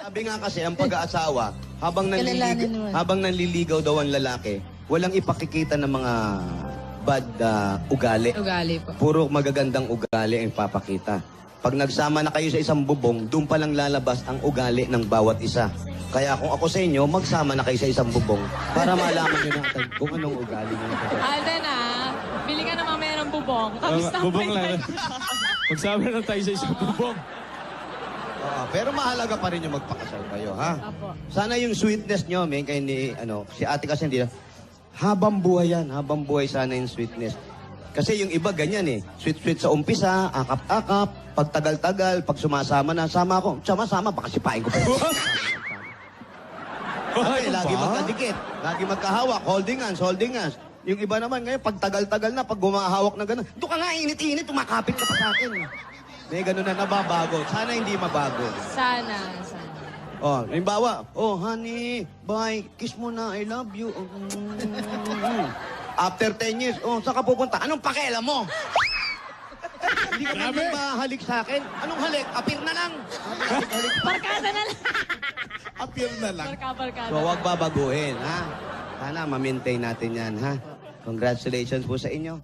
Sabi nga kasi, ang pag-aasawa, Kilalanin mo. habang nanliligaw daw ang lalaki, walang ipakikita ng mga bad ugali. Ugali po. Puro magagandang ugali ang papakita. Pag nagsama na kayo sa isang bubong, doon pa lang lalabas ang ugali ng bawat isa. Kaya kung ako sa inyo, magsama na kayo sa isang bubong para malaman nyo natin kung anong ugali nyo. Alden bili ka na mamaya ng bubong. Tapos Bubong lang. Magsama na tayo sa isang bubong. Pero mahalaga pa rin yung magpakasal kayo, ha? Apo. Sana yung sweetness nyo, may kay ni, si ate kasi hindi na, habang buhay yan, habang buhay sana yung sweetness. Kasi yung iba ganyan eh, sweet-sweet sa umpisa, akap-akap, pag tagal-tagal, pag sumasama na, sama ako, sama-sama, baka sipain ko pa. Ate, lagi magkadikit, lagi magkahawak, holding hands. Yung iba naman ngayon, pag tagal-tagal na, pag gumahawak na gano'n, doon ka nga, init-init, tumakapit ka pa sa akin. May gano'n na nababago. Sana hindi mabago. Sana. Oh, halimbawa, oh, honey, bye, kiss mo na, I love you. After 10 years, oh, saan ka pupunta? Anong pakialam mo? Hindi ka man mahalik sa akin. Anong halik? Apir na lang. Halik. Barkada na lang. Appear na lang. Barkada. So, huwag babaguhin, ha? Sana ma-maintain natin yan, ha? Congratulations po sa inyo.